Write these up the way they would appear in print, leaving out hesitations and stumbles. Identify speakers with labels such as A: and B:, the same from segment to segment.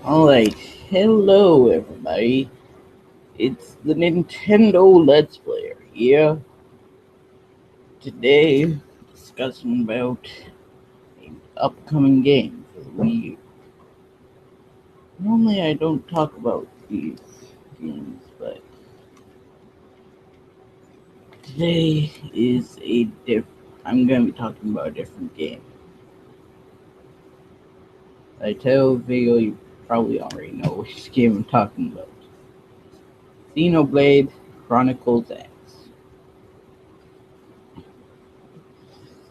A: Alright, hello everybody. It's the Nintendo Let's Player here. Today, discussing about an upcoming game for the Wii U. Normally I don't talk about these games, but today is I'm going to be talking about a different game. I tell video you probably already know which game I'm talking about. Xenoblade Chronicles X.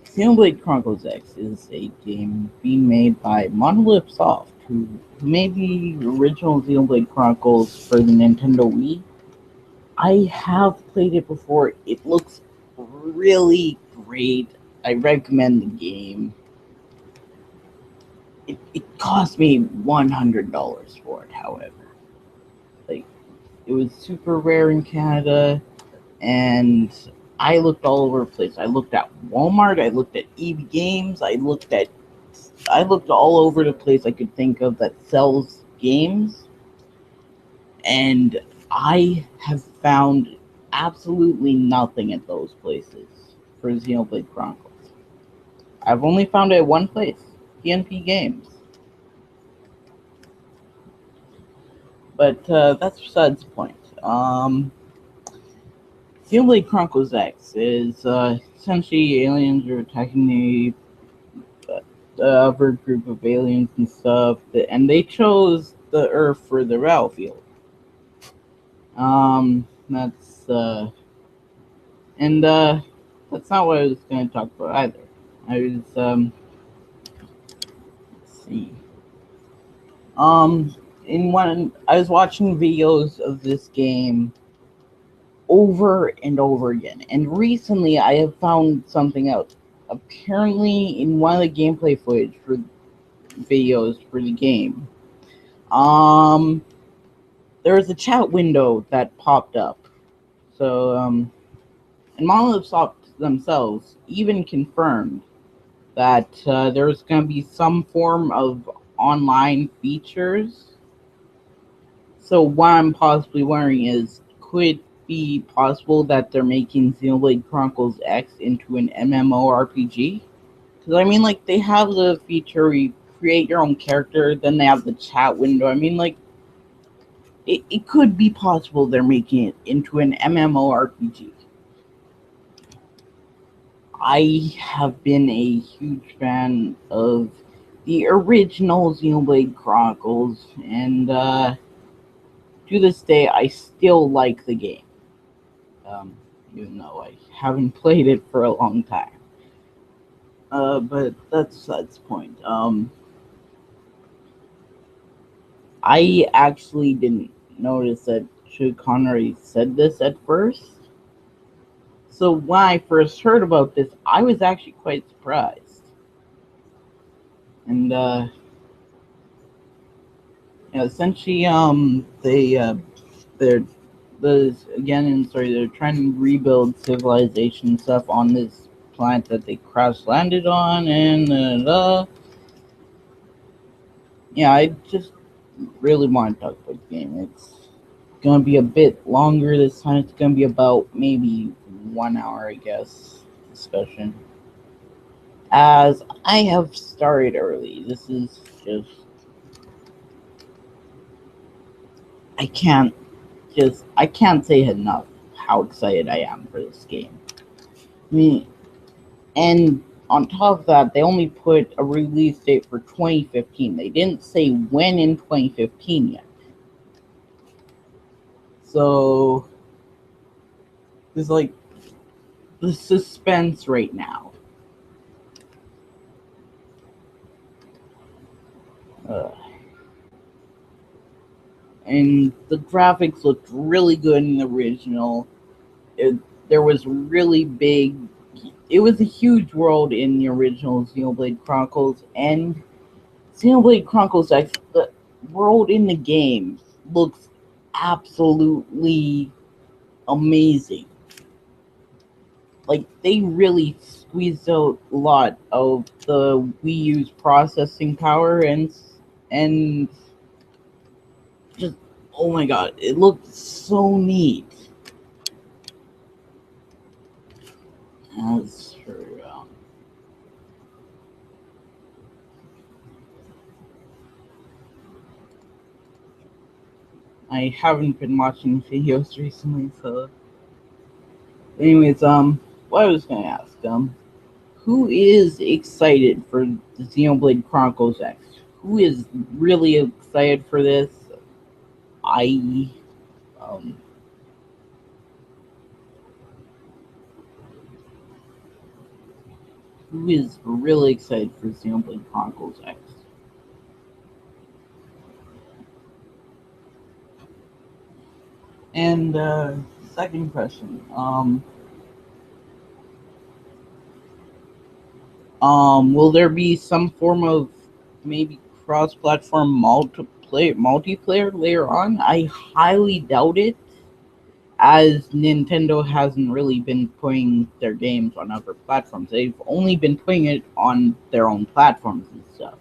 A: Xenoblade Chronicles X is a game being made by Monolith Soft, who made the original Xenoblade Chronicles for the Nintendo Wii. I have played it before. It looks really great. I recommend the game. It cost me $100 for it, however. Like, it was super rare in Canada, and I looked all over the place. I looked at Walmart, I looked at EB Games, I looked all over the place I could think of that sells games, and I have found absolutely nothing at those places for Xenoblade Chronicles. I've only found it at one place, PNP Games. But that's besides the point. Xenoblade Chronicles X is essentially aliens are attacking the other group of aliens and stuff, and they chose the Earth for the battlefield. That's and that's not what I was going to talk about either. I was let's see. In one, I was watching videos of this game over and over again, and recently I have found something out. Apparently, in one of the gameplay footage for videos for the game, there was a chat window that popped up. So, and Monolith Soft themselves even confirmed that there's going to be some form of online features. So what I'm possibly wondering is, could it be possible that they're making Xenoblade Chronicles X into an MMORPG? Because I mean, like, they have the feature where you create your own character, then they have the chat window. I mean, like, it could be possible they're making it into an MMORPG. I have been a huge fan of the original Xenoblade Chronicles, and to this day, I still like the game, even though I haven't played it for a long time. But that's the point. I actually didn't notice that Sean Connery said this at first. So when I first heard about this, I was actually quite surprised. And essentially, they're they're trying to rebuild civilization and stuff on this planet that they crash landed on, and yeah, I just really want to talk about the game. It's gonna be a bit longer this time. It's gonna be about maybe 1 hour, I guess, discussion. As I have started early, this is just I I can't say enough how excited I am for this game. I mean, and on top of that, they only put a release date for 2015. They didn't say when in 2015 yet. So there's like the suspense right now. Uh, and the graphics looked really good in the original. There was really big. It was a huge world in the original Xenoblade Chronicles, and Xenoblade Chronicles X. The world in the game looks absolutely amazing. Like, they really squeezed out a lot of the Wii U's processing power, and just, oh my god, it looked so neat. As for I haven't been watching videos recently, so anyways, what I was gonna ask, who is excited for the Xenoblade Chronicles X? Who is really excited for this? I um who is really excited for Xenoblade Chronicles X? And second question, will there be some form of maybe cross-platform multiplayer later on? I highly doubt it, as Nintendo hasn't really been putting their games on other platforms. They've only been putting it on their own platforms and stuff.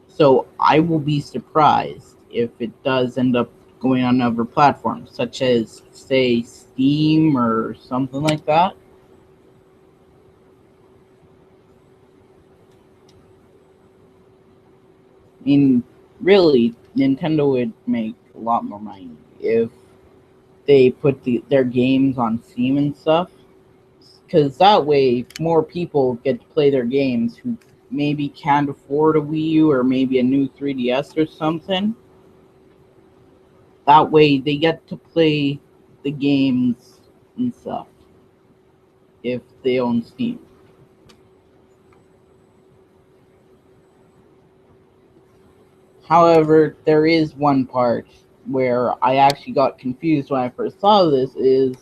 A: So I will be surprised if it does end up going on other platforms, such as, say, Steam or something like that. I mean, really, Nintendo would make a lot more money if they put their games on Steam and stuff. Because that way, more people get to play their games who maybe can't afford a Wii U or maybe a new 3DS or something. That way, they get to play the games and stuff if they own Steam. However, there is one part where I actually got confused when I first saw this, is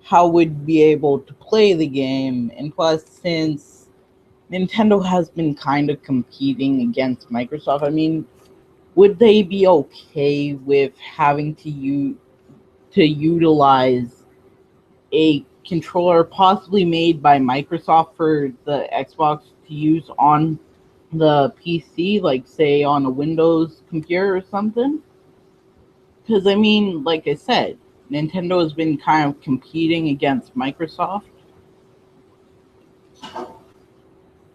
A: how would be able to play the game, and plus, since Nintendo has been kind of competing against Microsoft, I mean, would they be okay with having to utilize a controller possibly made by Microsoft for the Xbox to use on the PC, like say on a Windows computer or something? Because I mean, like I said, Nintendo has been kind of competing against Microsoft.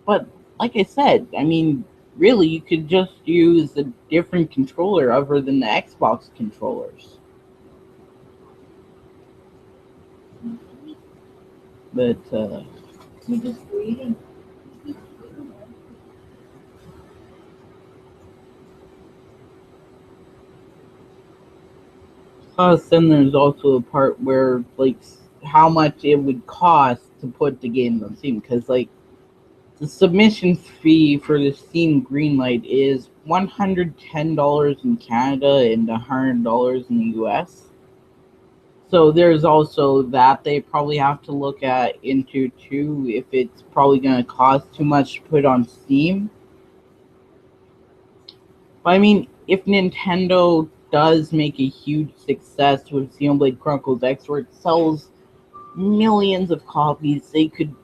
A: But like I said, I mean, really, you could just use a different controller other than the Xbox controllers. But plus, then there's also a part where like how much it would cost to put the game on Steam, because like the submission fee for the Steam Greenlight is $110 in Canada and $100 in the US. So there's also that they probably have to look at into too, if it's probably going to cost too much to put on Steam. But I mean, if Nintendo does make a huge success with Xenoblade Chronicles X, where it sells millions of copies, they could,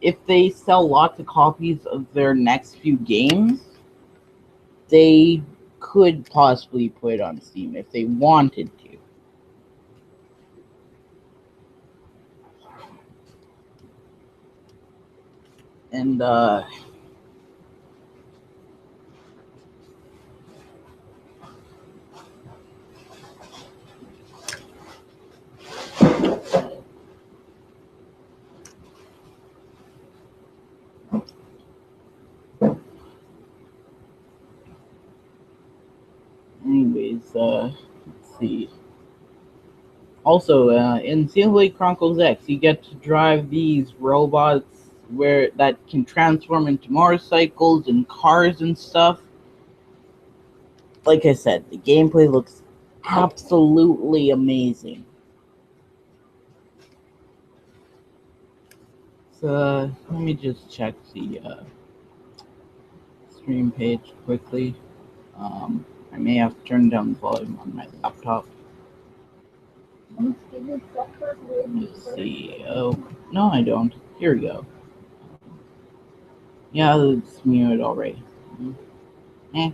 A: if they sell lots of copies of their next few games, they could possibly put it on Steam if they wanted to. And anyways, let's see. Also, in Xenoblade Chronicles X, you get to drive these robots where that can transform into motorcycles and cars and stuff. Like I said, the gameplay looks absolutely amazing. So let me just check the stream page quickly. I may have to turn down the volume on my laptop. Let's see. Oh, no, I don't. Here we go. Yeah, it's muted already. Eh.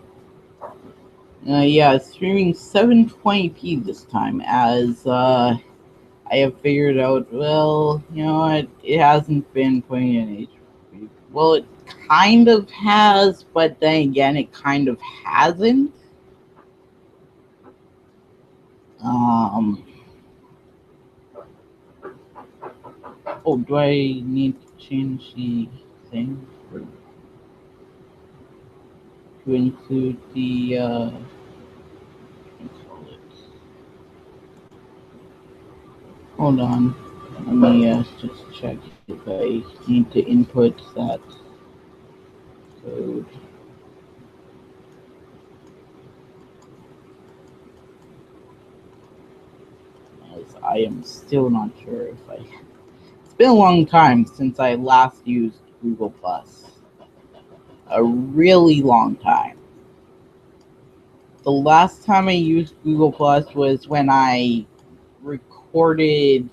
A: Yeah, streaming 720p this time, as I have figured out. Well, you know what? It hasn't been putting in HD. Well, it kind of has, but then again, it kind of hasn't. Um. Oh, do I need to change the thing to include the? What do you call it? Hold on. Let me just check if I need to input that code. As I am still not sure if I. It's been a long time since I last used Google Plus. A really long time. The last time I used Google Plus was when I recorded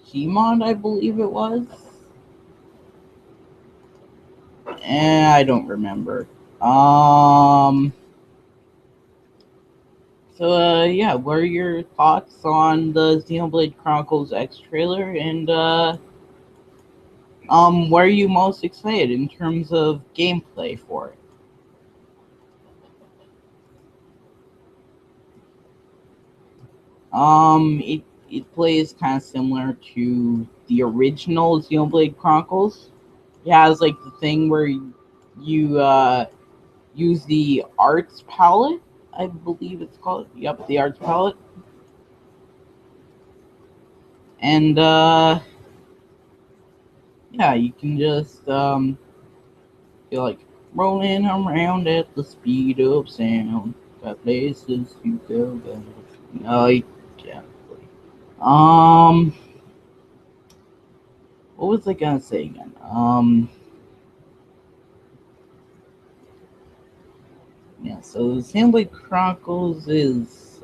A: Gmod, I believe it was. I don't remember. Um. So, yeah, what are your thoughts on the Xenoblade Chronicles X trailer? And, what are you most excited in terms of gameplay for it? It plays kind of similar to the original Xenoblade Chronicles. It has, like, the thing where you, use the arts palette, I believe it's called. Yep, the arts palette. And, yeah, you can just, you're like rolling around at the speed of sound. Got places to go. No, yeah. Um, what was I gonna say again? Yeah. So Xenoblade Chronicles is,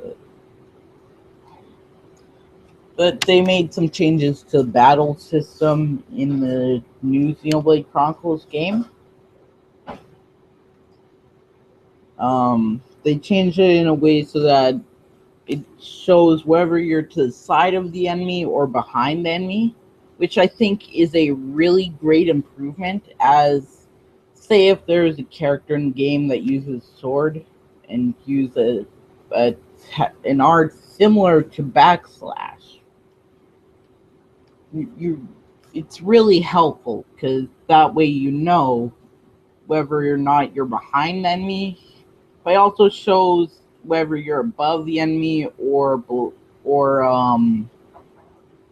A: but they made some changes to the battle system in the new Xenoblade Chronicles game. They changed it in a way so that it shows whether you're to the side of the enemy or behind the enemy, which I think is a really great improvement. As, say, if there's a character in the game that uses sword and use a an art similar to backslash, you it's really helpful because that way you know whether or not you're behind the enemy. But it also shows whether you're above the enemy or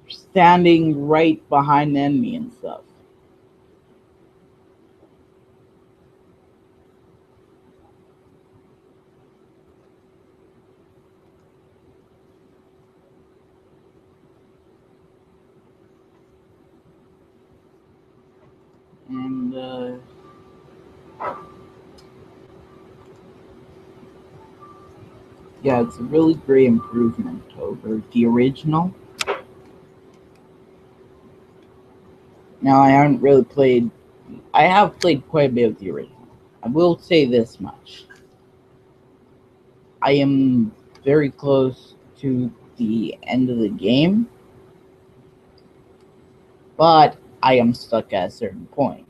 A: standing right behind the enemy and stuff. And yeah, it's a really great improvement over the original. Now I haven't really played. I have played quite a bit of the original. I will say this much: I am very close to the end of the game, but I am stuck at a certain point.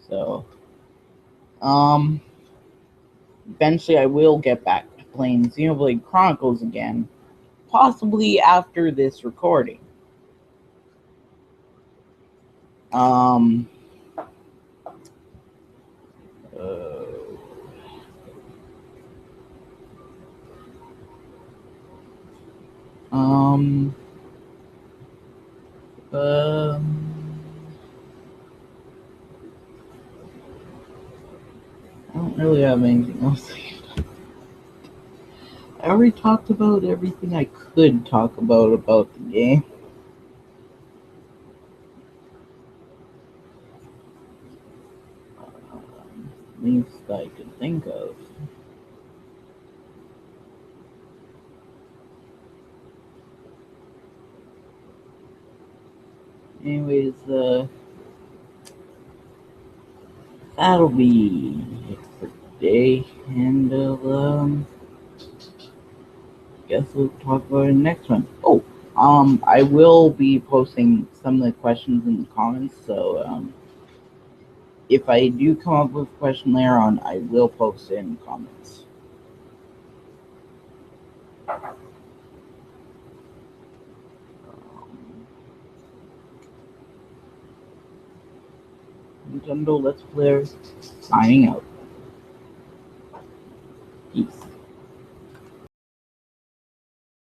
A: So, um, eventually I will get back to playing Xenoblade Chronicles again, possibly after this recording. Um, uh, um, um, I don't really have anything else. I already talked about everything I could talk about the game. Least I could think of. Anyways, that'll be it for today. And guess we'll talk about the next one. Oh, I will be posting some of the questions in the comments, so if I do come up with a question later on, I will post it in the comments. Nintendo Let's Player signing out.